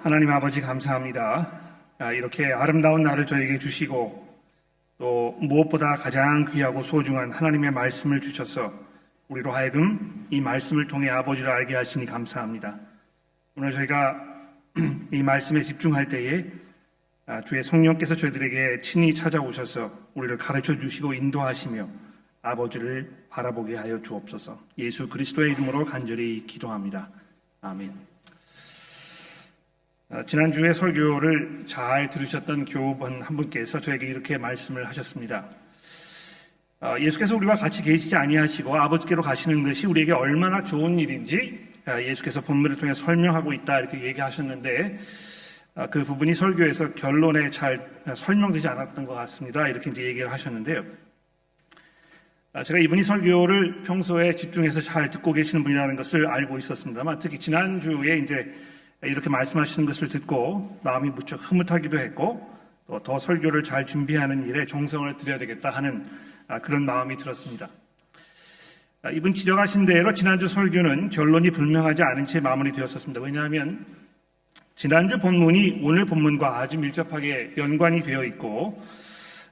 하나님 아버지 감사합니다. 이렇게 아름다운 날을 저에게 주시고 또 무엇보다 가장 귀하고 소중한 하나님의 말씀을 주셔서 우리로 하여금 이 말씀을 통해 아버지를 알게 하시니 감사합니다. 오늘 저희가 이 말씀에 집중할 때에 주의 성령께서 저희들에게 친히 찾아오셔서 우리를 가르쳐 주시고 인도하시며 아버지를 바라보게 하여 주옵소서. 예수 그리스도의 이름으로 간절히 기도합니다. 아멘. 지난주에 설교를 잘 들으셨던 교우분 한 분께서 저에게 이렇게 말씀을 하셨습니다. 예수께서 우리와 같이 계시지 아니하시고 아버지께로 가시는 것이 우리에게 얼마나 좋은 일인지 예수께서 본문을 통해 설명하고 있다 이렇게 얘기하셨는데 그 부분이 설교에서 결론에 잘 설명되지 않았던 것 같습니다. 이렇게 이제 얘기를 하셨는데요. 제가 이분이 설교를 평소에 집중해서 잘 듣고 계시는 분이라는 것을 알고 있었습니다만 특히 지난주에 이제 이렇게 말씀하시는 것을 듣고 마음이 무척 흐뭇하기도 했고 또 더 설교를 잘 준비하는 일에 정성을 들여야 되겠다 하는 그런 마음이 들었습니다. 이분 지적하신 대로 지난주 설교는 결론이 분명하지 않은 채 마무리되었었습니다. 왜냐하면 지난주 본문이 오늘 본문과 아주 밀접하게 연관이 되어 있고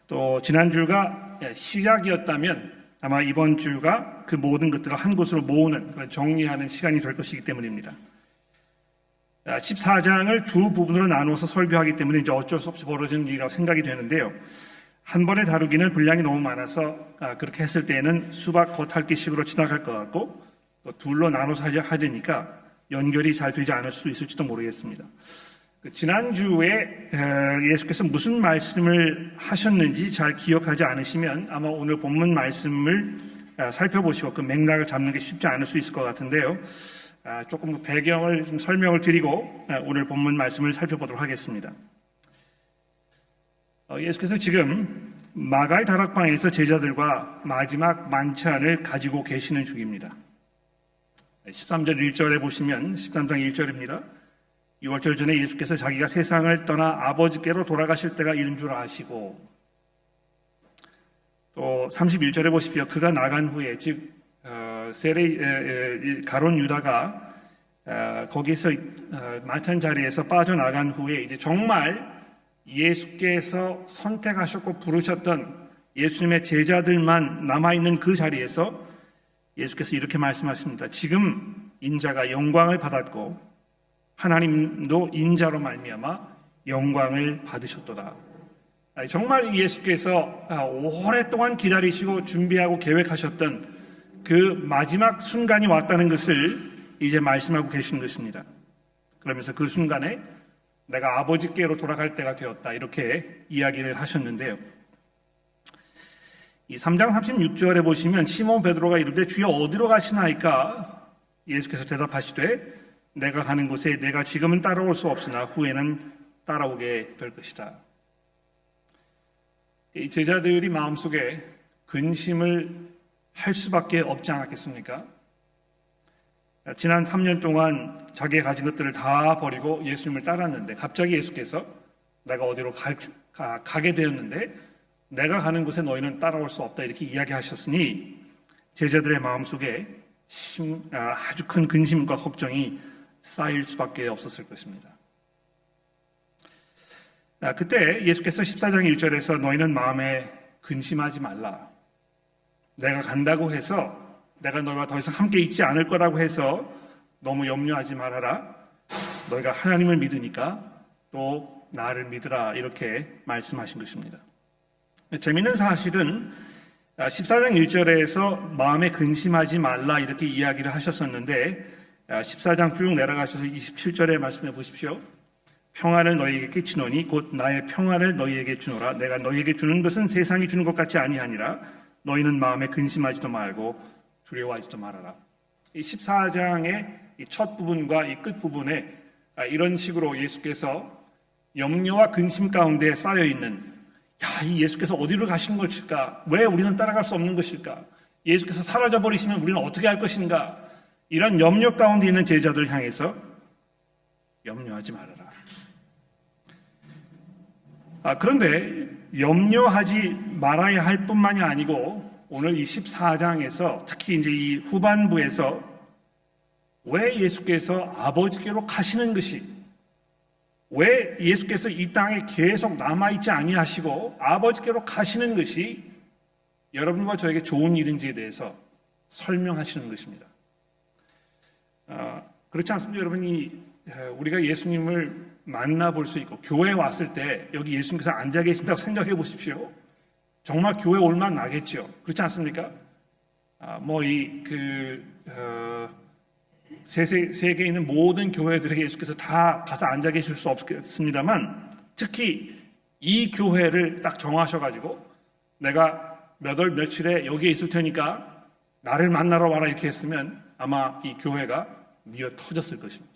또 지난주가 시작이었다면 아마 이번 주가 그 모든 것들을 한 곳으로 모으는 그런 정리하는 시간이 될 것이기 때문입니다. 14장을 두 부분으로 나누어서 설교하기 때문에 이제 어쩔 수 없이 벌어지는 일이라고 생각이 되는데요. 한 번에 다루기는 분량이 너무 많아서 그렇게 했을 때에는 수박 겉핥기식으로 지나갈 것 같고 또 둘로 나눠서 하려니까 연결이 잘 되지 않을 수도 있을지도 모르겠습니다. 지난주에 예수께서 무슨 말씀을 하셨는지 잘 기억하지 않으시면 아마 오늘 본문 말씀을 살펴보시고 그 맥락을 잡는 게 쉽지 않을 수 있을 것 같은데요. 조금 배경을 좀 설명을 드리고 오늘 본문 말씀을 살펴보도록 하겠습니다. 예수께서 지금 마가의 다락방에서 제자들과 마지막 만찬을 가지고 계시는 중입니다. 13절 1절에 보시면 13장 1절입니다. 6월절 전에 예수께서 자기가 세상을 떠나 아버지께로 돌아가실 때가 이른 줄 아시고 또 31절에 보십시오. 그가 나간 후에 즉 가론 유다가 거기서 만찬 자리에서 빠져나간 후에 이제 정말 예수께서 선택하셨고 부르셨던 예수님의 제자들만 남아있는 그 자리에서 예수께서 이렇게 말씀하십니다. 지금 인자가 영광을 받았고 하나님도 인자로 말미암아 영광을 받으셨도다. 정말 예수께서 오랫동안 기다리시고 준비하고 계획하셨던 그 마지막 순간이 왔다는 것을 이제 말씀하고 계시는 것입니다. 그러면서 그 순간에 내가 아버지께로 돌아갈 때가 되었다 이렇게 이야기를 하셨는데요. 이 3장 36절에 보시면 시몬 베드로가 이르되 주여 어디로 가시나이까? 예수께서 대답하시되 내가 가는 곳에 내가 지금은 따라올 수 없으나 후에는 따라오게 될 것이다. 이 제자들이 마음속에 근심을 할 수밖에 없지 않았겠습니까? 지난 3년 동안 자기가 가진 것들을 다 버리고 예수님을 따랐는데 갑자기 예수께서 내가 어디로 가게 되었는데 내가 가는 곳에 너희는 따라올 수 없다 이렇게 이야기하셨으니 제자들의 마음속에 아주 큰 근심과 걱정이 쌓일 수밖에 없었을 것입니다. 그때 예수께서 14장 1절에서 너희는 마음에 근심하지 말라. 내가 간다고 해서 내가 너희와 더 이상 함께 있지 않을 거라고 해서 너무 염려하지 말아라. 너희가 하나님을 믿으니까 또 나를 믿으라 이렇게 말씀하신 것입니다. 재미있는 사실은 14장 1절에서 마음에 근심하지 말라 이렇게 이야기를 하셨었는데 14장 쭉 내려가셔서 27절에 말씀해 보십시오. 평안을 너희에게 끼치노니 곧 나의 평안을 너희에게 주노라. 내가 너희에게 주는 것은 세상이 주는 것 같지 아니하니라. 너희는 마음에 근심하지도 말고 두려워하지도 말아라. 이 14장의 이 첫 부분과 이 끝 부분에 이런 식으로 예수께서 염려와 근심 가운데 쌓여 있는 이 예수께서 어디로 가시는 것일까? 왜 우리는 따라갈 수 없는 것일까? 예수께서 사라져 버리시면 우리는 어떻게 할 것인가? 이런 염려 가운데 있는 제자들을 향해서 염려하지 말아라. 그런데 염려하지 말아야 할 뿐만이 아니고 오늘 이 14장에서 특히 이제 이 후반부에서 왜 예수께서 아버지께로 가시는 것이 왜 예수께서 이 땅에 계속 남아있지 아니하시고 아버지께로 가시는 것이 여러분과 저에게 좋은 일인지에 대해서 설명하시는 것입니다. 그렇지 않습니까? 여러분이 우리가 예수님을 만나볼 수 있고 교회에 왔을 때 여기 예수님께서 앉아 계신다고 생각해 보십시오. 정말 교회 올만 나겠죠. 그렇지 않습니까? 세계에 있는 모든 교회들에게 예수께서 다 가서 앉아 계실 수 없겠습니다만 특히 이 교회를 딱 정하셔가지고 내가 몇 월 며칠에 여기에 있을 테니까 나를 만나러 와라 이렇게 했으면 아마 이 교회가 미어 터졌을 것입니다.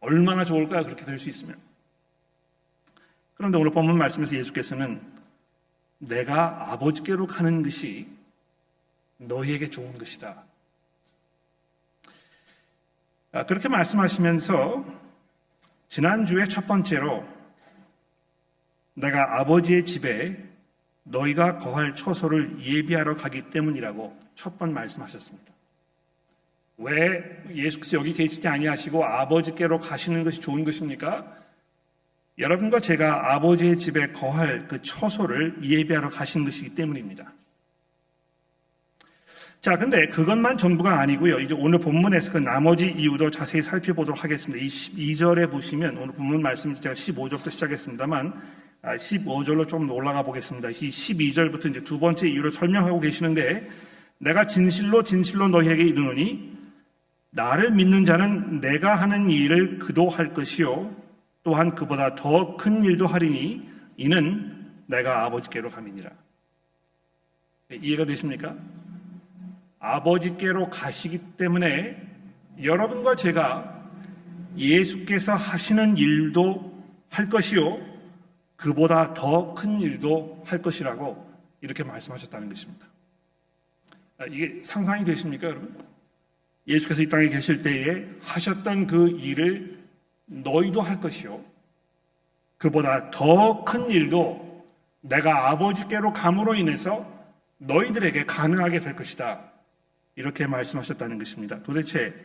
얼마나 좋을까요? 그렇게 될 수 있으면. 그런데 오늘 본문 말씀에서 예수께서는 내가 아버지께로 가는 것이 너희에게 좋은 것이다. 그렇게 말씀하시면서 지난주에 첫 번째로 내가 아버지의 집에 너희가 거할 처소를 예비하러 가기 때문이라고 첫 번 말씀하셨습니다. 왜 예수께서 여기 계시지 아니하시고 아버지께로 가시는 것이 좋은 것입니까? 여러분과 제가 아버지의 집에 거할 그 처소를 예비하러 가시는 것이기 때문입니다. 자, 근데 그것만 전부가 아니고요. 이제 오늘 본문에서 그 나머지 이유도 자세히 살펴보도록 하겠습니다. 이 12절에 보시면 오늘 본문 말씀 제가 15절부터 시작했습니다만 15절로 좀 올라가 보겠습니다. 이 12절부터 이제 두 번째 이유를 설명하고 계시는데 내가 진실로 진실로 너희에게 이르노니 나를 믿는 자는 내가 하는 일을 그도 할 것이요 또한 그보다 더 큰 일도 하리니 이는 내가 아버지께로 감이니라. 이해가 되십니까? 아버지께로 가시기 때문에 여러분과 제가 예수께서 하시는 일도 할 것이요 그보다 더 큰 일도 할 것이라고 이렇게 말씀하셨다는 것입니다. 이게 상상이 되십니까, 여러분? 예수께서 이 땅에 계실 때에 하셨던 그 일을 너희도 할 것이요 그보다 더 큰 일도 내가 아버지께로 감으로 인해서 너희들에게 가능하게 될 것이다. 이렇게 말씀하셨다는 것입니다. 도대체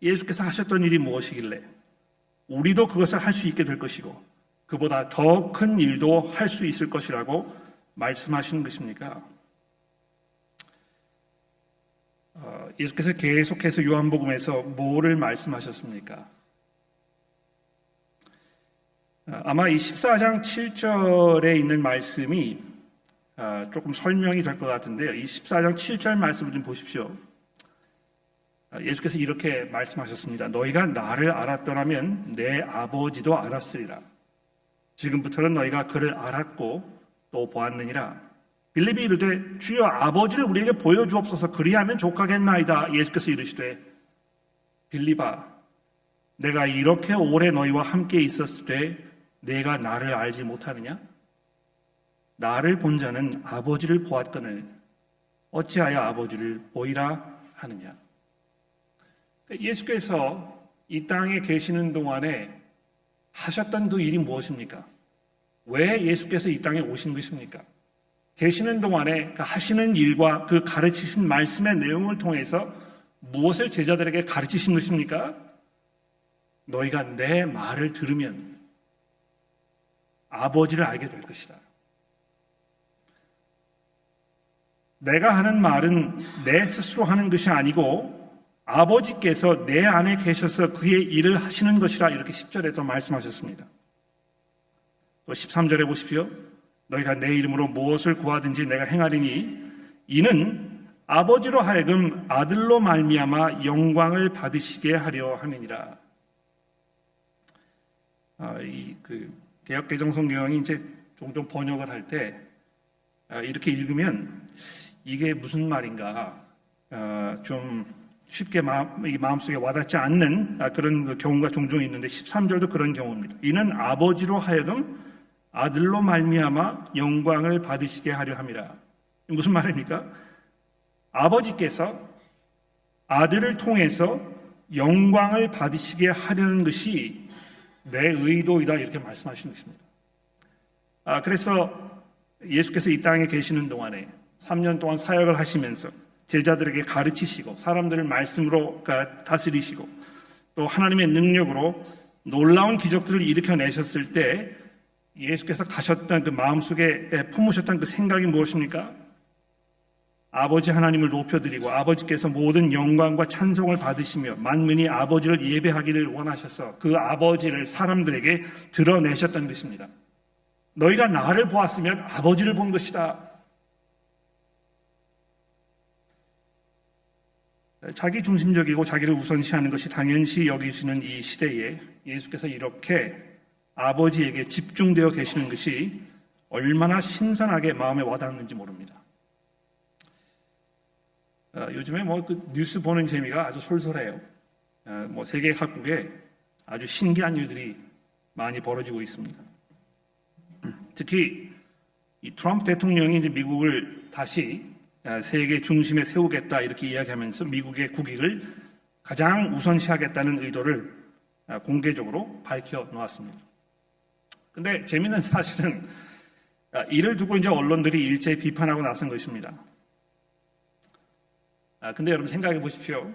예수께서 하셨던 일이 무엇이길래 우리도 그것을 할 수 있게 될 것이고 그보다 더 큰 일도 할 수 있을 것이라고 말씀하시는 것입니까? 예수께서 계속해서 요한복음에서 뭐를 말씀하셨습니까? 아마 이 14장 7절에 있는 말씀이 조금 설명이 될 것 같은데요. 이 14장 7절 말씀을 좀 보십시오. 예수께서 이렇게 말씀하셨습니다. 너희가 나를 알았더라면 내 아버지도 알았으리라. 지금부터는 너희가 그를 알았고 또 보았느니라. 빌립이 이르되 주여 아버지를 우리에게 보여주옵소서 그리하면 족하겠나이다. 예수께서 이르시되 빌립아 내가 이렇게 오래 너희와 함께 있었을 때 내가 나를 알지 못하느냐? 나를 본 자는 아버지를 보았거늘 어찌하여 아버지를 보이라 하느냐? 예수께서 이 땅에 계시는 동안에 하셨던 그 일이 무엇입니까? 왜 예수께서 이 땅에 오신 것입니까? 계시는 동안에 그 하시는 일과 그 가르치신 말씀의 내용을 통해서 무엇을 제자들에게 가르치신 것입니까? 너희가 내 말을 들으면 아버지를 알게 될 것이다. 내가 하는 말은 내 스스로 하는 것이 아니고 아버지께서 내 안에 계셔서 그의 일을 하시는 것이라 이렇게 10절에 또 말씀하셨습니다. 또 13절에 보십시오. 너희가 내 이름으로 무엇을 구하든지 내가 행하리니 이는 아버지로 하여금 아들로 말미암아 영광을 받으시게 하려 함이니라. 개역개정 성경이 이제 종종 번역을 할 때 이렇게 읽으면 이게 무슨 말인가 좀 쉽게 마음속에 와닿지 않는 그런 경우가 종종 있는데 13절도 그런 경우입니다. 이는 아버지로 하여금 아들로 말미암아 영광을 받으시게 하려 함이라. 무슨 말입니까? 아버지께서 아들을 통해서 영광을 받으시게 하려는 것이 내 의도이다 이렇게 말씀하시는 것입니다. 그래서 예수께서 이 땅에 계시는 동안에 3년 동안 사역을 하시면서 제자들에게 가르치시고 사람들을 말씀으로 다스리시고 또 하나님의 능력으로 놀라운 기적들을 일으켜내셨을 때 예수께서 가셨던 그 마음속에 품으셨던 그 생각이 무엇입니까? 아버지 하나님을 높여드리고 아버지께서 모든 영광과 찬송을 받으시며 만민이 아버지를 예배하기를 원하셔서 그 아버지를 사람들에게 드러내셨던 것입니다. 너희가 나를 보았으면 아버지를 본 것이다. 자기 중심적이고 자기를 우선시하는 것이 당연시 여기시는 이 시대에 예수께서 이렇게 아버지에게 집중되어 계시는 것이 얼마나 신선하게 마음에 와닿는지 모릅니다. 요즘에 그 뉴스 보는 재미가 아주 솔솔해요. 세계 각국에 아주 신기한 일들이 많이 벌어지고 있습니다. 특히 이 트럼프 대통령이 이제 미국을 다시 세계 중심에 세우겠다 이렇게 이야기하면서 미국의 국익을 가장 우선시하겠다는 의도를 공개적으로 밝혀 놓았습니다. 근데 재미있는 사실은 이를 두고 이제 언론들이 일제히 비판하고 나선 것입니다. 근데 여러분 생각해 보십시오.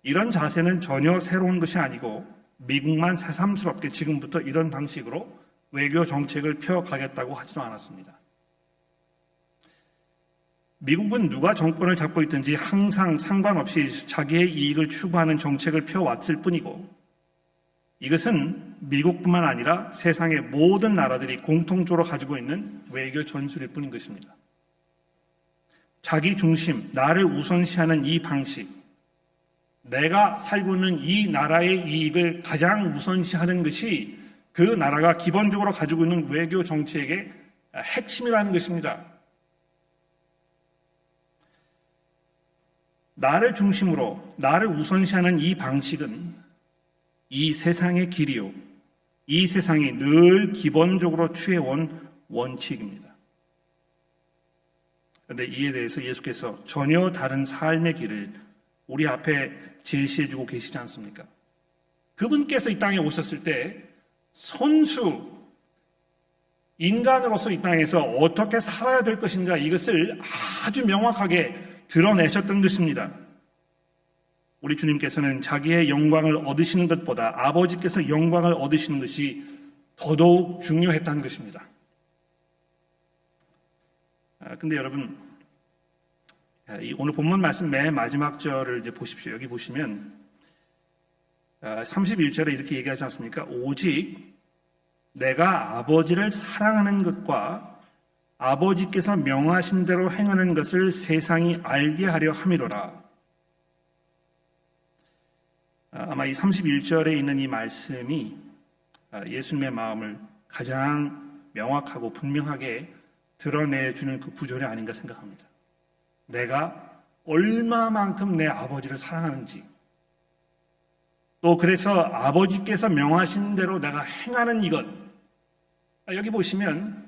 이런 자세는 전혀 새로운 것이 아니고 미국만 새삼스럽게 지금부터 이런 방식으로 외교 정책을 펴가겠다고 하지도 않았습니다. 미국은 누가 정권을 잡고 있든지 항상 상관없이 자기의 이익을 추구하는 정책을 펴왔을 뿐이고 이것은 미국뿐만 아니라 세상의 모든 나라들이 공통적으로 가지고 있는 외교 전술일 뿐인 것입니다. 자기 중심, 나를 우선시하는 이 방식, 내가 살고 있는 이 나라의 이익을 가장 우선시하는 것이 그 나라가 기본적으로 가지고 있는 외교 정책의 핵심이라는 것입니다. 나를 중심으로 나를 우선시하는 이 방식은 이 세상의 길이요, 이 세상이 늘 기본적으로 취해온 원칙입니다. 그런데 이에 대해서 예수께서 전혀 다른 삶의 길을 우리 앞에 제시해주고 계시지 않습니까? 그분께서 이 땅에 오셨을 때 손수 인간으로서 이 땅에서 어떻게 살아야 될 것인가 이것을 아주 명확하게 드러내셨던 것입니다. 우리 주님께서는 자기의 영광을 얻으시는 것보다 아버지께서 영광을 얻으시는 것이 더더욱 중요했다는 것입니다. 근데 여러분, 오늘 본문 말씀 맨 마지막 절을 이제 보십시오. 여기 보시면 31절에 이렇게 얘기하지 않습니까? 오직 내가 아버지를 사랑하는 것과 아버지께서 명하신 대로 행하는 것을 세상이 알게 하려 함이로라. 아마 이 31절에 있는 이 말씀이 예수님의 마음을 가장 명확하고 분명하게 드러내주는 그 구절이 아닌가 생각합니다. 내가 얼마만큼 내 아버지를 사랑하는지, 또 그래서 아버지께서 명하신 대로 내가 행하는 이것, 여기 보시면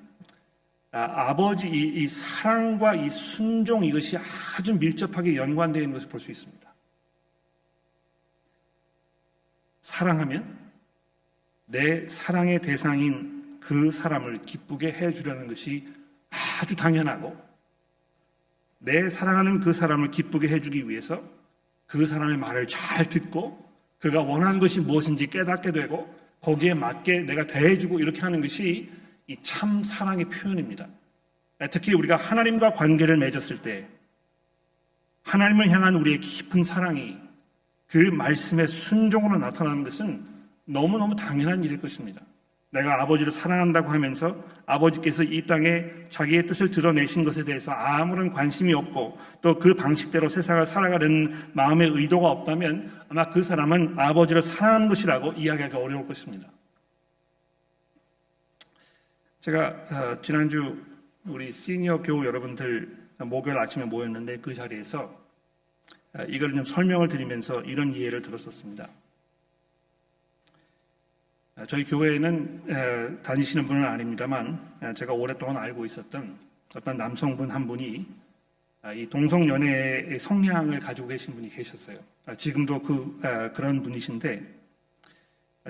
아버지 이 사랑과 이 순종 이것이 아주 밀접하게 연관되어 있는 것을 볼 수 있습니다. 사랑하면 내 사랑의 대상인 그 사람을 기쁘게 해주려는 것이 아주 당연하고, 내 사랑하는 그 사람을 기쁘게 해주기 위해서 그 사람의 말을 잘 듣고 그가 원하는 것이 무엇인지 깨닫게 되고 거기에 맞게 내가 대해주고 이렇게 하는 것이 이 참 사랑의 표현입니다. 특히 우리가 하나님과 관계를 맺었을 때 하나님을 향한 우리의 깊은 사랑이 그 말씀의 순종으로 나타나는 것은 너무너무 당연한 일일 것입니다. 내가 아버지를 사랑한다고 하면서 아버지께서 이 땅에 자기의 뜻을 드러내신 것에 대해서 아무런 관심이 없고 또 그 방식대로 세상을 살아가려는 마음의 의도가 없다면 아마 그 사람은 아버지를 사랑하는 것이라고 이야기하기가 어려울 것입니다. 제가 지난주 우리 시니어 교우 여러분들 목요일 아침에 모였는데 그 자리에서 이걸 좀 설명을 드리면서 이런 이해를 들었었습니다. 저희 교회에는 다니시는 분은 아닙니다만 제가 오랫동안 알고 있었던 어떤 남성분 한 분이 이 동성연애의 성향을 가지고 계신 분이 계셨어요. 지금도 그런 분이신데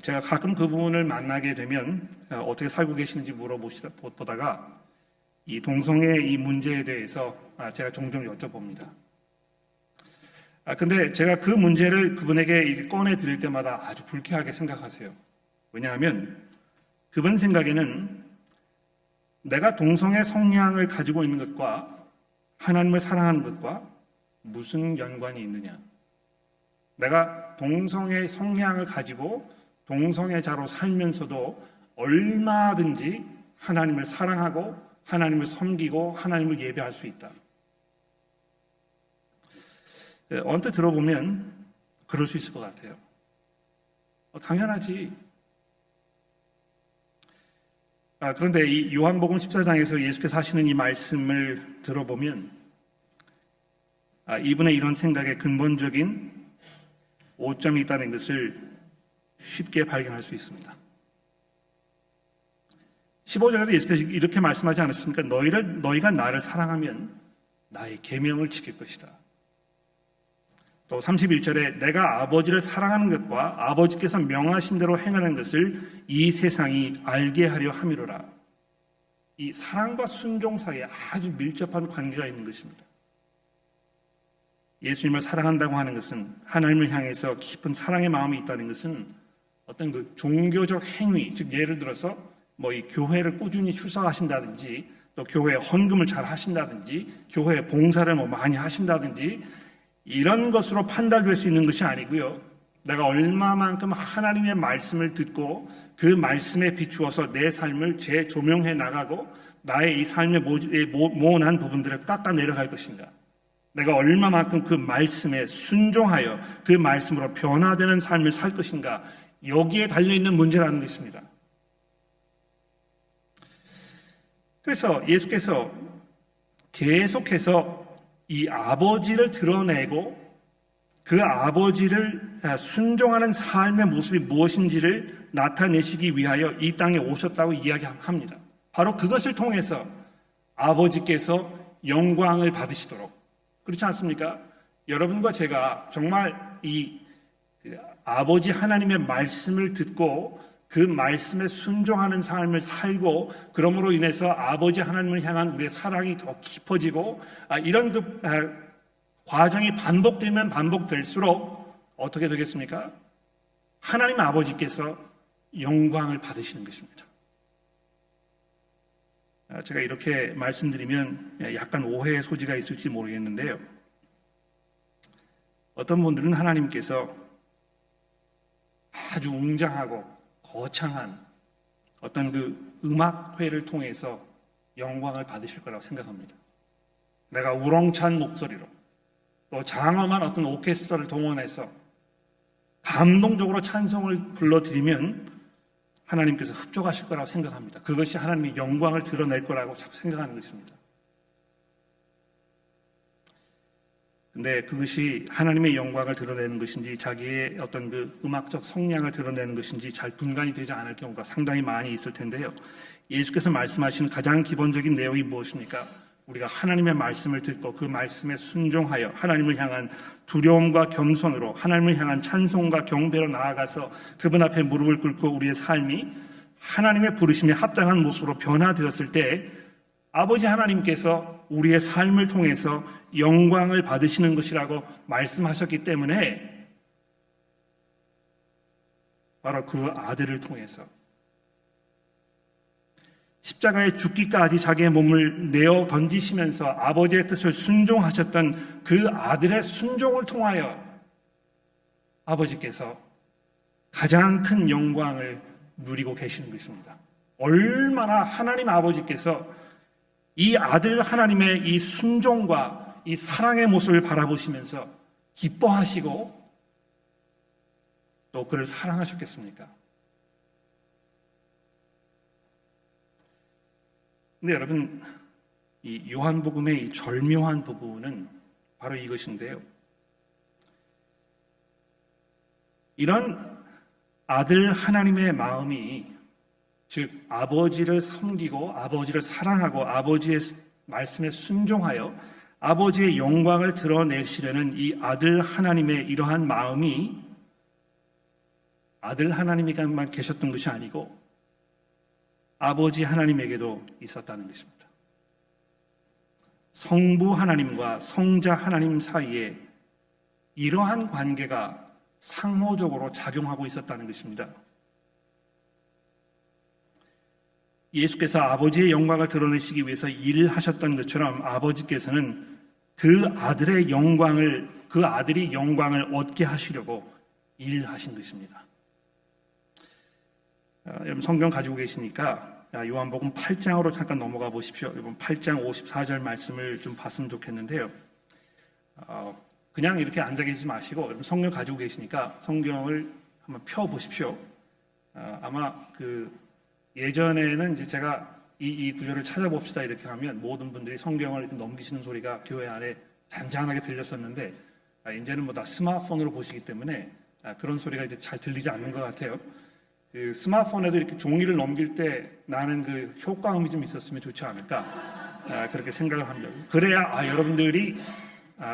제가 가끔 그분을 만나게 되면 어떻게 살고 계시는지 물어보다가 이 동성애 이 문제에 대해서 제가 종종 여쭤봅니다. 근데 제가 그 문제를 그분에게 꺼내 드릴 때마다 아주 불쾌하게 생각하세요. 왜냐하면 그분 생각에는 내가 동성애 성향을 가지고 있는 것과 하나님을 사랑하는 것과 무슨 연관이 있느냐. 내가 동성애 성향을 가지고 동성애자로 살면서도 얼마든지 하나님을 사랑하고 하나님을 섬기고 하나님을 예배할 수 있다. 언뜻 들어보면 그럴 수 있을 것 같아요. 당연하지. 그런데 이 요한복음 14장에서 예수께서 하시는 이 말씀을 들어보면 이분의 이런 생각에 근본적인 오점이 있다는 것을 쉽게 발견할 수 있습니다. 15절에도 예수께서 이렇게 말씀하지 않았습니까? 너희가 나를 사랑하면 나의 계명을 지킬 것이다. 또 31절에 내가 아버지를 사랑하는 것과 아버지께서 명하신 대로 행하는 것을 이 세상이 알게 하려 함이로라. 이 사랑과 순종 사이에 아주 밀접한 관계가 있는 것입니다. 예수님을 사랑한다고 하는 것은 하나님을 향해서 깊은 사랑의 마음이 있다는 것은 어떤 그 종교적 행위, 즉 예를 들어서 이 교회를 꾸준히 출석하신다든지 또 교회에 헌금을 잘 하신다든지 교회에 봉사를 많이 하신다든지 이런 것으로 판단될 수 있는 것이 아니고요. 내가 얼마만큼 하나님의 말씀을 듣고 그 말씀에 비추어서 내 삶을 재조명해 나가고 나의 이 삶의 모호한 부분들을 깎아 내려갈 것인가. 내가 얼마만큼 그 말씀에 순종하여 그 말씀으로 변화되는 삶을 살 것인가. 여기에 달려있는 문제라는 것입니다. 그래서 예수께서 계속해서 이 아버지를 드러내고 그 아버지를 순종하는 삶의 모습이 무엇인지를 나타내시기 위하여 이 땅에 오셨다고 이야기합니다. 바로 그것을 통해서 아버지께서 영광을 받으시도록. 그렇지 않습니까? 여러분과 제가 정말 이 아버지 하나님의 말씀을 듣고 그 말씀에 순종하는 삶을 살고 그러므로 인해서 아버지 하나님을 향한 우리의 사랑이 더 깊어지고 이런 과정이 반복되면 반복될수록 어떻게 되겠습니까? 하나님 아버지께서 영광을 받으시는 것입니다. 제가 이렇게 말씀드리면 약간 오해의 소지가 있을지 모르겠는데요. 어떤 분들은 하나님께서 아주 웅장하고 거창한 어떤 그 음악회를 통해서 영광을 받으실 거라고 생각합니다. 내가 우렁찬 목소리로 또 장엄한 어떤 오케스트라를 동원해서 감동적으로 찬송을 불러드리면 하나님께서 흡족하실 거라고 생각합니다. 그것이 하나님의 영광을 드러낼 거라고 자꾸 생각하는 것입니다. 근데 그것이 하나님의 영광을 드러내는 것인지 자기의 어떤 그 음악적 성량을 드러내는 것인지 잘 분간이 되지 않을 경우가 상당히 많이 있을 텐데요. 예수께서 말씀하시는 가장 기본적인 내용이 무엇입니까? 우리가 하나님의 말씀을 듣고 그 말씀에 순종하여 하나님을 향한 두려움과 겸손으로 하나님을 향한 찬송과 경배로 나아가서 그분 앞에 무릎을 꿇고 우리의 삶이 하나님의 부르심에 합당한 모습으로 변화되었을 때 아버지 하나님께서 우리의 삶을 통해서 영광을 받으시는 것이라고 말씀하셨기 때문에 바로 그 아들을 통해서 십자가에 죽기까지 자기의 몸을 내어 던지시면서 아버지의 뜻을 순종하셨던 그 아들의 순종을 통하여 아버지께서 가장 큰 영광을 누리고 계시는 것입니다. 얼마나 하나님 아버지께서 이 아들 하나님의 이 순종과 이 사랑의 모습을 바라보시면서 기뻐하시고 또 그를 사랑하셨겠습니까? 근데 여러분, 이 요한복음의 이 절묘한 부분은 바로 이것인데요. 이런 아들 하나님의 마음이 즉 아버지를 섬기고 아버지를 사랑하고 아버지의 말씀에 순종하여 아버지의 영광을 드러내시려는 이 아들 하나님의 이러한 마음이 아들 하나님에게만 계셨던 것이 아니고 아버지 하나님에게도 있었다는 것입니다. 성부 하나님과 성자 하나님 사이에 이러한 관계가 상호적으로 작용하고 있었다는 것입니다. 예수께서 아버지의 영광을 드러내시기 위해서 일하셨던 것처럼 아버지께서는 그 아들이 영광을 얻게 하시려고 일하신 것입니다. 여러분 성경 가지고 계시니까 요한복음 8장으로 잠깐 넘어가 보십시오. 여러분 8장 54절 말씀을 좀 봤으면 좋겠는데요. 그냥 이렇게 앉아 계시지 마시고 여러분 성경 가지고 계시니까 성경을 한번 펴 보십시오. 아마 예전에는 이제 제가 이 구절을 찾아봅시다 이렇게 하면 모든 분들이 성경을 이렇게 넘기시는 소리가 교회 안에 잔잔하게 들렸었는데 이제는 뭐 다 스마트폰으로 보시기 때문에 그런 소리가 이제 잘 들리지 않는 것 같아요. 그 스마트폰에도 이렇게 종이를 넘길 때 나는 그 효과음이 좀 있었으면 좋지 않을까 그렇게 생각을 합니다. 그래야 여러분들이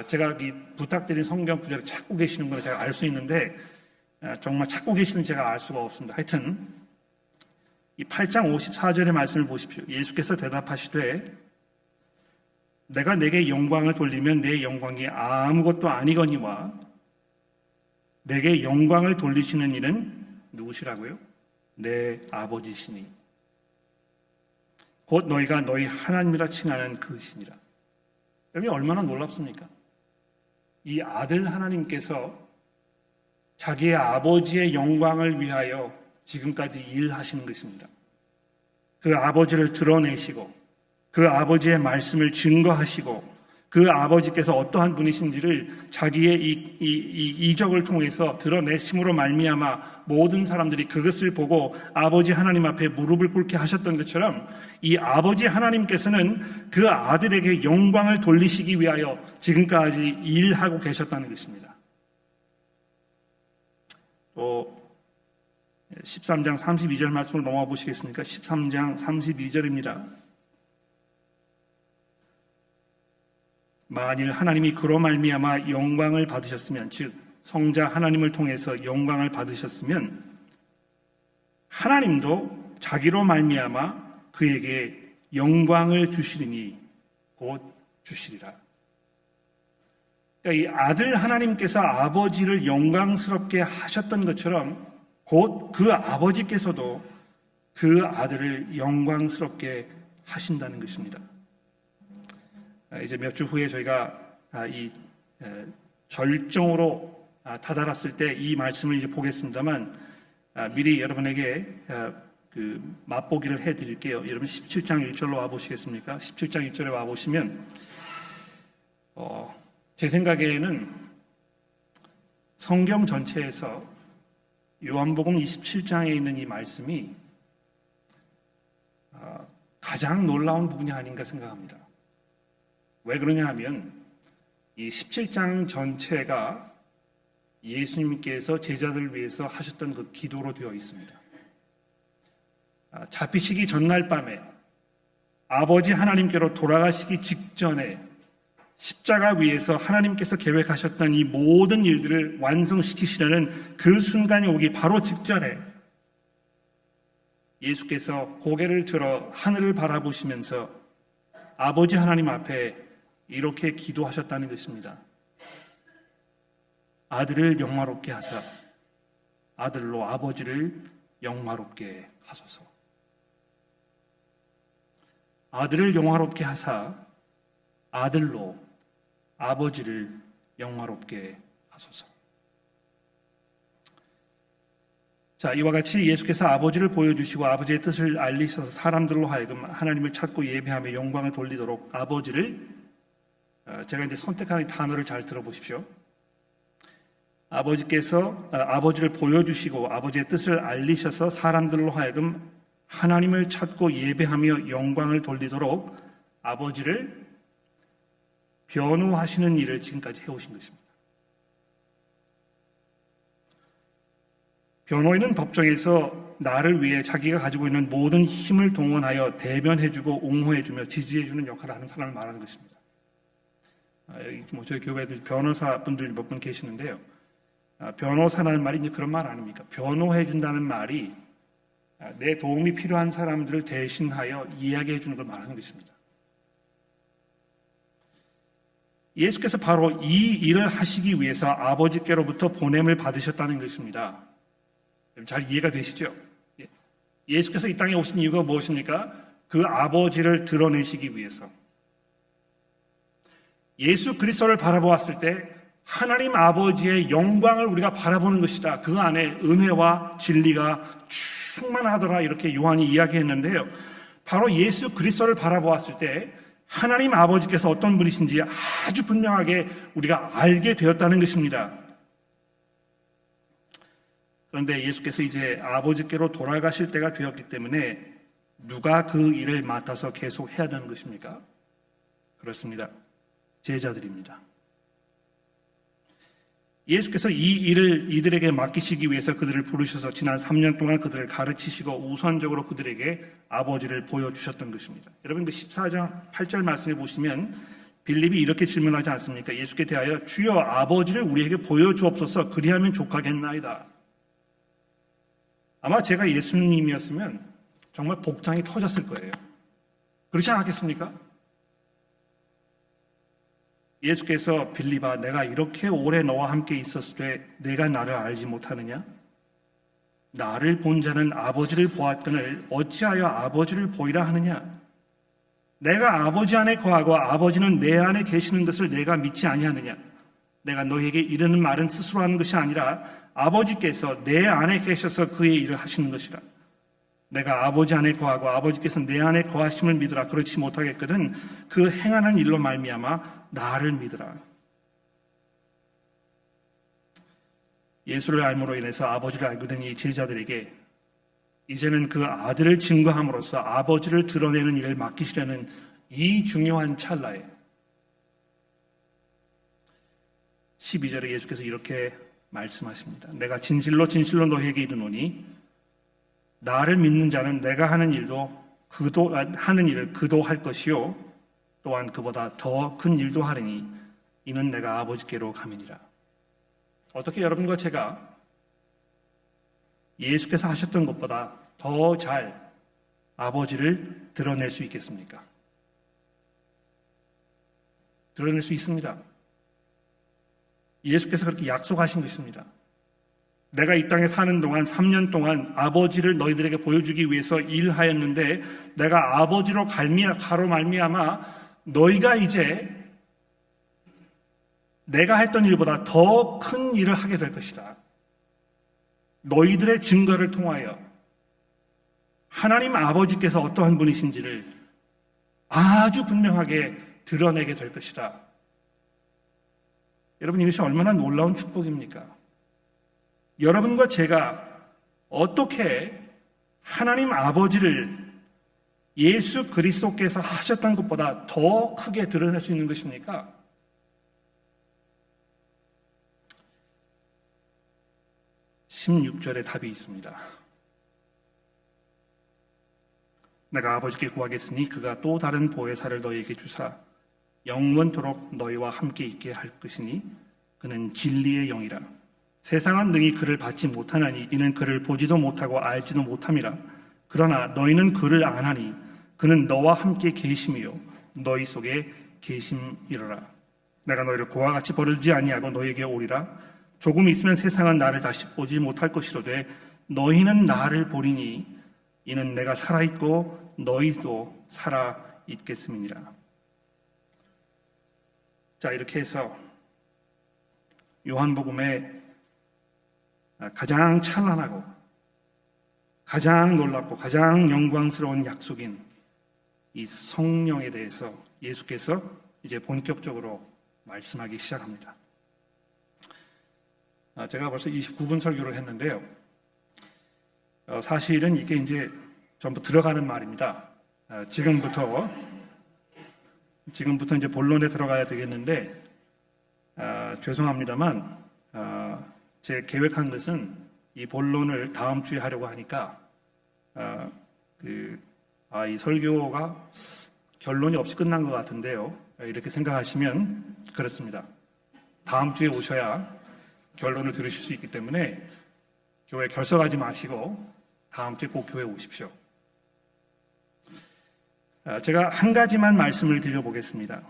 제가 부탁드린 성경 구절을 찾고 계시는 걸 제가 알 수 있는데 정말 찾고 계시는 제가 알 수가 없습니다. 하여튼 이 8장 54절의 말씀을 보십시오. 예수께서 대답하시되 내가 내게 영광을 돌리면 내 영광이 아무것도 아니거니와 내게 영광을 돌리시는 이는 누구시라고요? 내 아버지시니 곧 너희가 너희 하나님이라 칭하는 그시니라. 여러분이 얼마나 놀랍습니까? 이 아들 하나님께서 자기의 아버지의 영광을 위하여 지금까지 일하시는 것입니다. 그 아버지를 드러내시고 그 아버지의 말씀을 증거하시고 그 아버지께서 어떠한 분이신지를 자기의 이 이적을 통해서 드러내심으로 말미암아 모든 사람들이 그것을 보고 아버지 하나님 앞에 무릎을 꿇게 하셨던 것처럼 이 아버지 하나님께서는 그 아들에게 영광을 돌리시기 위하여 지금까지 일하고 계셨다는 것입니다. 또 13장 32절 말씀을 넘어가 보시겠습니까? 13장 32절입니다. 만일 하나님이 그로 말미암아 영광을 받으셨으면, 즉 성자 하나님을 통해서 영광을 받으셨으면 하나님도 자기로 말미암아 그에게 영광을 주시리니 곧 주시리라. 그러니까 이 아들 하나님께서 아버지를 영광스럽게 하셨던 것처럼 곧 그 아버지께서도 그 아들을 영광스럽게 하신다는 것입니다. 이제 몇 주 후에 저희가 이 절정으로 다다랐을 때 이 말씀을 이제 보겠습니다만 미리 여러분에게 맛보기를 해드릴게요. 여러분 17장 1절로 와보시겠습니까? 17장 1절에 와보시면 제 생각에는 성경 전체에서 요한복음 27장에 있는 이 말씀이 가장 놀라운 부분이 아닌가 생각합니다. 왜 그러냐 하면 이 17장 전체가 예수님께서 제자들을 위해서 하셨던 그 기도로 되어 있습니다. 잡히시기 전날 밤에 아버지 하나님께로 돌아가시기 직전에 십자가 위에서 하나님께서 계획하셨던 이 모든 일들을 완성시키시려는 그 순간이 오기 바로 직전에 예수께서 고개를 들어 하늘을 바라보시면서 아버지 하나님 앞에 이렇게 기도하셨다는 것입니다. 아들을 영화롭게 하사 아들로 아버지를 영화롭게 하소서. 아들을 영화롭게 하사 아들로 아버지를 영화롭게 하소서. 자, 이와 같이 예수께서 아버지를 보여주시고 아버지의 뜻을 알리셔서 사람들로 하여금 하나님을 찾고 예배하며 영광을 돌리도록 아버지를, 제가 이제 선택하는 단어를 잘 들어보십시오. 아버지께서 아버지를 보여주시고 아버지의 뜻을 알리셔서 사람들로 하여금 하나님을 찾고 예배하며 영광을 돌리도록 아버지를 변호하시는 일을 지금까지 해오신 것입니다. 변호인은 법정에서 나를 위해 자기가 가지고 있는 모든 힘을 동원하여 대변해주고 옹호해주며 지지해주는 역할을 하는 사람을 말하는 것입니다. 저희 교회도 변호사분들 몇 분 계시는데요. 변호사라는 말이 이제 그런 말 아닙니까? 변호해준다는 말이 내 도움이 필요한 사람들을 대신하여 이야기해주는 걸 말하는 것입니다. 예수께서 바로 이 일을 하시기 위해서 아버지께로부터 보냄을 받으셨다는 것입니다. 잘 이해가 되시죠? 예수께서 이 땅에 오신 이유가 무엇입니까? 그 아버지를 드러내시기 위해서. 예수 그리스도를 바라보았을 때 하나님 아버지의 영광을 우리가 바라보는 것이다. 그 안에 은혜와 진리가 충만하더라, 이렇게 요한이 이야기했는데요. 바로 예수 그리스도를 바라보았을 때 하나님 아버지께서 어떤 분이신지 아주 분명하게 우리가 알게 되었다는 것입니다. 그런데 예수께서 이제 아버지께로 돌아가실 때가 되었기 때문에 누가 그 일을 맡아서 계속 해야 되는 것입니까? 그렇습니다. 제자들입니다. 예수께서 이 일을 이들에게 맡기시기 위해서 그들을 부르셔서 지난 3년 동안 그들을 가르치시고 우선적으로 그들에게 아버지를 보여주셨던 것입니다. 여러분, 그 14장 8절 말씀에 보시면 빌립이 이렇게 질문하지 않습니까? 예수께 대하여 주여 아버지를 우리에게 보여주옵소서, 그리하면 족하겠나이다. 아마 제가 예수님이었으면 정말 복장이 터졌을 거예요. 그렇지 않았겠습니까? 예수께서 빌립아, 내가 이렇게 오래 너와 함께 있었을 때 내가 나를 알지 못하느냐? 나를 본 자는 아버지를 보았거늘 어찌하여 아버지를 보이라 하느냐? 내가 아버지 안에 거하고 아버지는 내 안에 계시는 것을 내가 믿지 아니하느냐? 내가 너에게 이르는 말은 스스로 하는 것이 아니라 아버지께서 내 안에 계셔서 그의 일을 하시는 것이라. 내가 아버지 안에 거하고 아버지께서 내 안에 거하심을 믿으라. 그렇지 못하겠거든 그 행하는 일로 말미암아 나를 믿으라. 예수를 알므로 인해서 아버지를 알게 된 이 제자들에게 이제는 그 아들을 증거함으로써 아버지를 드러내는 일을 맡기시려는 이 중요한 찰나에 12절에 예수께서 이렇게 말씀하십니다. 내가 진실로 진실로 너희에게 이르노니 나를 믿는 자는 내가 하는 일을 그도 할 것이요 또한 그보다 더 큰 일도 하리니 이는 내가 아버지께로 감이니라. 어떻게 여러분과 제가 예수께서 하셨던 것보다 더 잘 아버지를 드러낼 수 있겠습니까? 드러낼 수 있습니다. 예수께서 그렇게 약속하신 것입니다. 내가 이 땅에 사는 동안 3년 동안 아버지를 너희들에게 보여주기 위해서 일하였는데 내가 아버지로 가로 말미암아 너희가 이제 내가 했던 일보다 더 큰 일을 하게 될 것이다. 너희들의 증거를 통하여 하나님 아버지께서 어떠한 분이신지를 아주 분명하게 드러내게 될 것이다. 여러분, 이것이 얼마나 놀라운 축복입니까? 여러분과 제가 어떻게 하나님 아버지를 예수 그리스도께서 하셨던 것보다 더 크게 드러낼 수 있는 것입니까? 16절에 답이 있습니다. 내가 아버지께 구하겠으니 그가 또 다른 보혜사를 너희에게 주사 영원토록 너희와 함께 있게 할 것이니 그는 진리의 영이라. 세상은 능히 그를 받지 못하나니 이는 그를 보지도 못하고 알지도 못함이라. 그러나 너희는 그를 아나니 그는 너와 함께 계심이요 너희 속에 계심이로라. 내가 너희를 고와 같이 버리지 아니하고 너희에게 오리라. 조금 있으면 세상은 나를 다시 보지 못할 것이로되 너희는 나를 보리니 이는 내가 살아있고 너희도 살아있겠음이니라. 자, 이렇게 해서 요한복음의 가장 찬란하고 가장 놀랍고 가장 영광스러운 약속인 이 성령에 대해서 예수께서 이제 본격적으로 말씀하기 시작합니다. 제가 벌써 29분 설교를 했는데요. 사실은 이게 이제 전부 들어가는 말입니다. 지금부터 이제 본론에 들어가야 되겠는데, 죄송합니다만, 제 계획한 것은 이 본론을 다음 주에 하려고 하니까, 이 설교가 결론이 없이 끝난 것 같은데요. 이렇게 생각하시면 그렇습니다. 다음 주에 오셔야 결론을 들으실 수 있기 때문에 교회 결석하지 마시고 다음 주에 꼭 교회에 오십시오. 제가 한 가지만 말씀을 드려보겠습니다.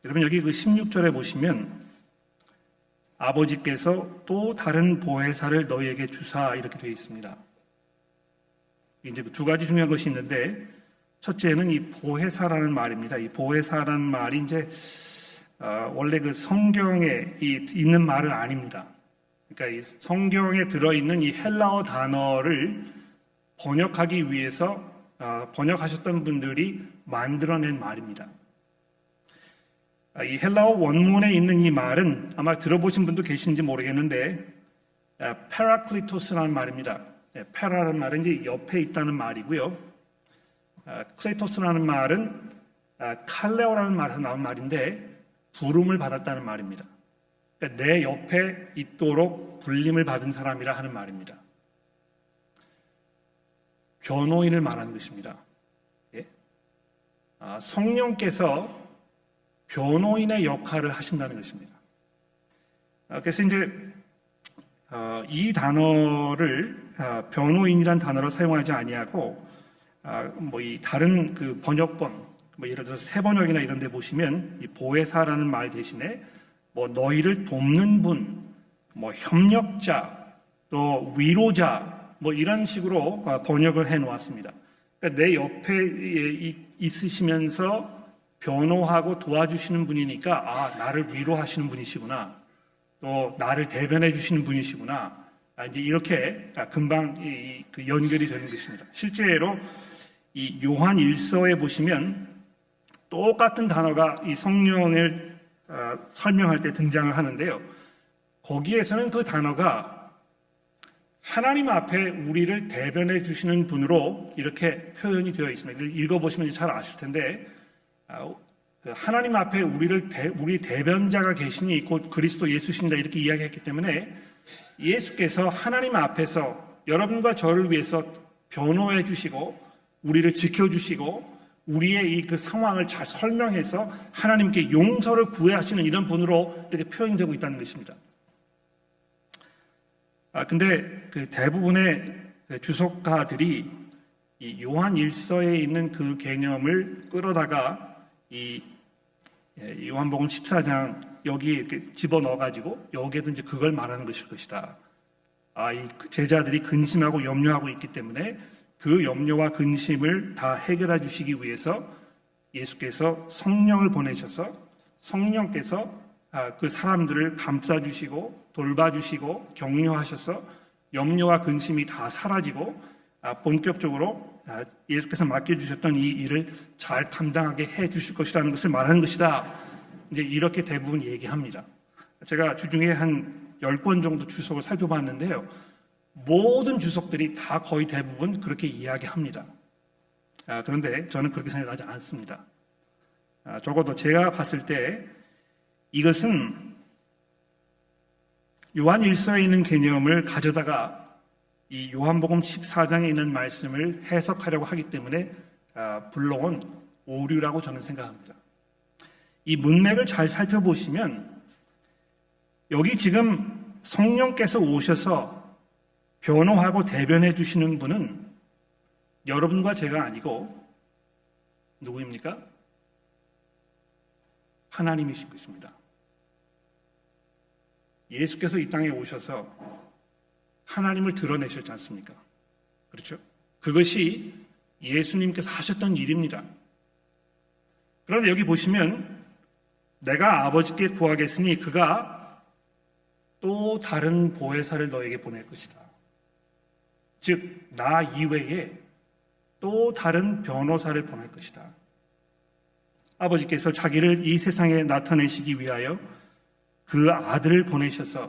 여러분 여기 그 16절에 보시면 아버지께서 또 다른 보혜사를 너희에게 주사 이렇게 되어 있습니다. 이제 두 가지 중요한 것이 있는데 첫째는 이 보혜사라는 말입니다. 이 보혜사라는 말이 이제 원래 그 성경에 있는 말은 아닙니다. 그러니까 이 성경에 들어있는 이 헬라어 단어를 번역하기 위해서 번역하셨던 분들이 만들어낸 말입니다. 이 헬라어 원문에 있는 이 말은 아마 들어보신 분도 계신지 모르겠는데 페라클리토스라는 말입니다. 페라라는 말은 이제 옆에 있다는 말이고요. 클레토스라는 말은 칼레오라는 말에서 나온 말인데 부름을 받았다는 말입니다. 그러니까 내 옆에 있도록 불림을 받은 사람이라 하는 말입니다. 변호인을 말하는 것입니다. 예? 성령께서 변호인의 역할을 하신다는 것입니다. 그래서 이제 이 단어를 변호인이란 단어로 사용하지 아니하고 뭐 이 다른 그 번역본 뭐 예를 들어서 새번역이나 이런 데 보시면 이 보혜사라는 말 대신에 뭐 너희를 돕는 분, 뭐 협력자, 또 위로자 뭐 이런 식으로 번역을 해 놓았습니다. 그러니까 내 옆에 있으시면서 변호하고 도와주시는 분이니까 나를 위로하시는 분이시구나. 또 나를 대변해 주시는 분이시구나. 이제 이렇게 금방 그 연결이 되는 것입니다. 실제로 이 요한 1서에 보시면 똑같은 단어가 이 성령을 설명할 때 등장을 하는데요. 거기에서는 그 단어가 하나님 앞에 우리를 대변해 주시는 분으로 이렇게 표현이 되어 있습니다. 읽어보시면 잘 아실 텐데 하나님 앞에 우리 대변자가 계시니 곧 그리스도 예수신다 이렇게 이야기했기 때문에 예수께서 하나님 앞에서 여러분과 저를 위해서 변호해 주시고 우리를 지켜주시고 우리의 이 그 상황을 잘 설명해서 하나님께 용서를 구하시는 이런 분으로 이렇게 표현되고 있다는 것입니다. 근데 그 대부분의 주석가들이 이 요한 1서에 있는 그 개념을 끌어다가 이 요한복음 14장 여기에 이렇게 집어넣어가지고 여기에도 이제 그걸 말하는 것일 것이다. 이 제자들이 근심하고 염려하고 있기 때문에 그 염려와 근심을 다 해결해 주시기 위해서 예수께서 성령을 보내셔서 성령께서 그 사람들을 감싸주시고 돌봐주시고 격려하셔서 염려와 근심이 다 사라지고 본격적으로 예수께서 맡겨주셨던 이 일을 잘 감당하게 해 주실 것이라는 것을 말하는 것이다. 이제 이렇게 대부분 얘기합니다. 제가 주중에 한 10권 정도 주석을 살펴봤는데요. 모든 주석들이 다 거의 대부분 그렇게 이야기합니다. 그런데 저는 그렇게 생각하지 않습니다. 적어도 제가 봤을 때 이것은 요한 1서에 있는 개념을 가져다가 이 요한복음 14장에 있는 말씀을 해석하려고 하기 때문에 불러온 오류라고 저는 생각합니다. 이 문맥을 잘 살펴보시면 여기 지금 성령께서 오셔서 변호하고 대변해 주시는 분은 여러분과 제가 아니고 누구입니까? 하나님이신 것입니다. 예수께서 이 땅에 오셔서 하나님을 드러내셨지 않습니까? 그렇죠? 그것이 예수님께서 하셨던 일입니다. 그런데 여기 보시면 내가 아버지께 구하겠으니 그가 또 다른 보혜사를 너에게 보낼 것이다. 즉, 나 이외에 또 다른 변호사를 보낼 것이다. 아버지께서 자기를 이 세상에 나타내시기 위하여 그 아들을 보내셔서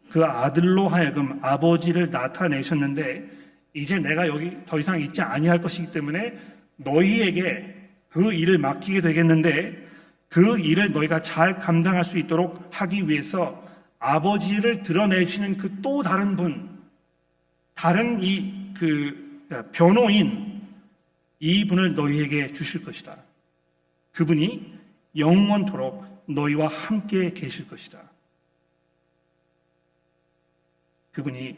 그 아들로 하여금 아버지를 나타내셨는데 이제 내가 여기 더 이상 있지 아니할 것이기 때문에 너희에게 그 일을 맡기게 되겠는데 그 일을 너희가 잘 감당할 수 있도록 하기 위해서 아버지를 드러내시는 그 또 다른 분, 다른 변호인, 이 분을 너희에게 주실 것이다. 그분이 영원토록 너희와 함께 계실 것이다. 그분이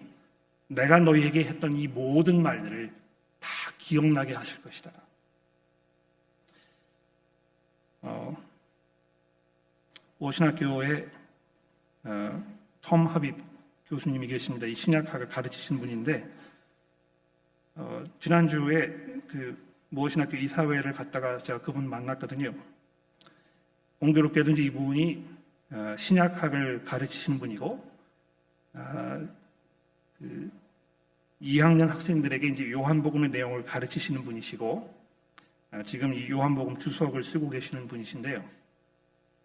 내가 너희에게 했던 이 모든 말들을 다 기억나게 하실 것이다. 오신학교에 톰 하빕 교수님이 계십니다. 이 신약학을 가르치신 분인데 지난주에 그 무엇신학교 이사회를 갔다가 제가 그분 만났거든요. 공교롭게도 이제 이분이 신약학을 가르치시는 분이고 2학년 학생들에게 이제 요한복음의 내용을 가르치시는 분이시고 지금 이 요한복음 주석을 쓰고 계시는 분이신데요.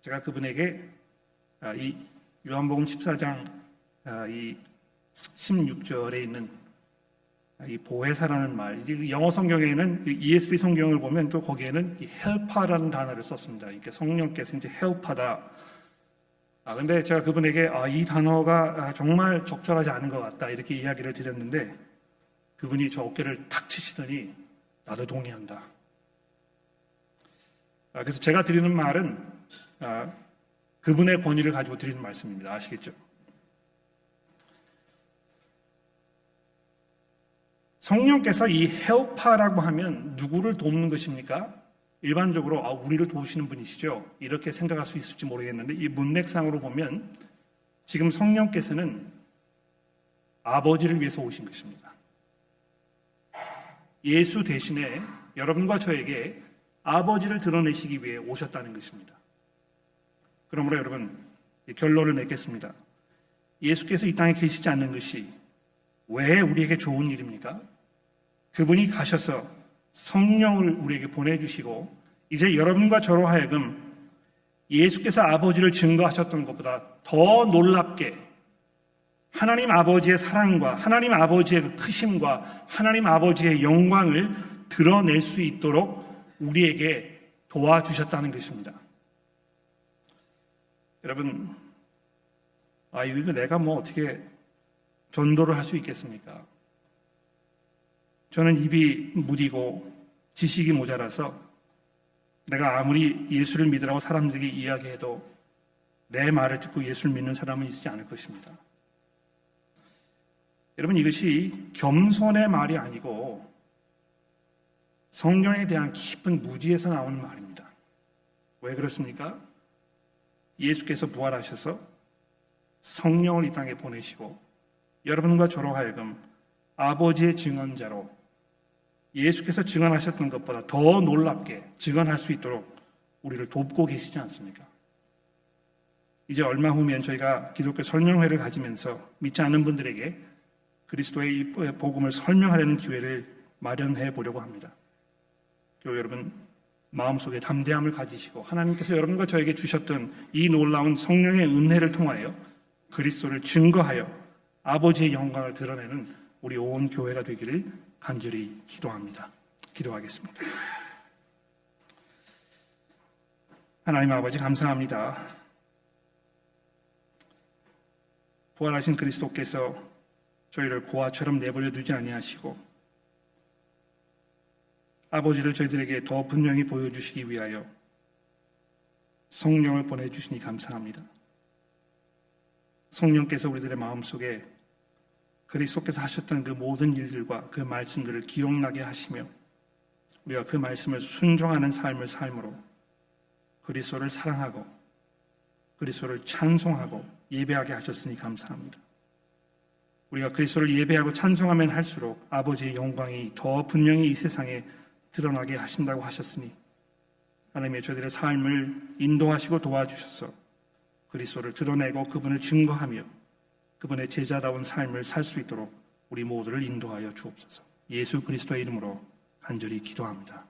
제가 그분에게 이 요한복음 14장 이 16절에 있는 이 보혜사라는 말, 이제 영어 성경에는 ESV 성경을 보면 또 거기에는 이 helper라는 단어를 썼습니다. 이렇게 성령께서 이제 help하다. 근데 제가 그분에게 이 단어가 정말 적절하지 않은 것 같다 이렇게 이야기를 드렸는데 그분이 저 어깨를 탁 치시더니 나도 동의한다. 그래서 제가 드리는 말은 그분의 권위를 가지고 드리는 말씀입니다. 아시겠죠? 성령께서 이 helper라고 하면 누구를 돕는 것입니까? 일반적으로 우리를 도우시는 분이시죠. 이렇게 생각할 수 있을지 모르겠는데 이 문맥상으로 보면 지금 성령께서는 아버지를 위해서 오신 것입니다. 예수 대신에 여러분과 저에게 아버지를 드러내시기 위해 오셨다는 것입니다. 그러므로 여러분 결론을 맺겠습니다. 예수께서 이 땅에 계시지 않는 것이 왜 우리에게 좋은 일입니까? 그분이 가셔서 성령을 우리에게 보내주시고 이제 여러분과 저로 하여금 예수께서 아버지를 증거하셨던 것보다 더 놀랍게 하나님 아버지의 사랑과 하나님 아버지의 그 크심과 하나님 아버지의 영광을 드러낼 수 있도록 우리에게 도와주셨다는 것입니다. 여러분, 이거 내가 어떻게 전도를 할 수 있겠습니까? 저는 입이 무디고 지식이 모자라서 내가 아무리 예수를 믿으라고 사람들에게 이야기해도 내 말을 듣고 예수를 믿는 사람은 있지 않을 것입니다. 여러분, 이것이 겸손의 말이 아니고 성령에 대한 깊은 무지에서 나오는 말입니다. 왜 그렇습니까? 예수께서 부활하셔서 성령을 이 땅에 보내시고 여러분과 저로 하여금 아버지의 증언자로 예수께서 증언하셨던 것보다 더 놀랍게 증언할 수 있도록 우리를 돕고 계시지 않습니까? 이제 얼마 후면 저희가 기독교 설명회를 가지면서 믿지 않는 분들에게 그리스도의 이 복음을 설명하려는 기회를 마련해 보려고 합니다. 교회 여러분, 마음속에 담대함을 가지시고 하나님께서 여러분과 저에게 주셨던 이 놀라운 성령의 은혜를 통하여 그리스도를 증거하여 아버지의 영광을 드러내는 우리 온 교회가 되기를 간절히 기도합니다. 기도하겠습니다. 하나님 아버지 감사합니다. 부활하신 그리스도께서 저희를 고아처럼 내버려 두지 아니하시고 아버지를 저희들에게 더 분명히 보여주시기 위하여 성령을 보내주시니 감사합니다. 성령께서 우리들의 마음속에 그리스도께서 하셨던 그 모든 일들과 그 말씀들을 기억나게 하시며 우리가 그 말씀을 순종하는 삶을 삶으로 그리스도를 사랑하고 그리스도를 찬송하고 예배하게 하셨으니 감사합니다. 우리가 그리스도를 예배하고 찬송하면 할수록 아버지의 영광이 더 분명히 이 세상에 드러나게 하신다고 하셨으니 하나님의 저희들의 삶을 인도하시고 도와주셔서 그리스도를 드러내고 그분을 증거하며 그분의 제자다운 삶을 살 수 있도록 우리 모두를 인도하여 주옵소서. 예수 그리스도의 이름으로 간절히 기도합니다.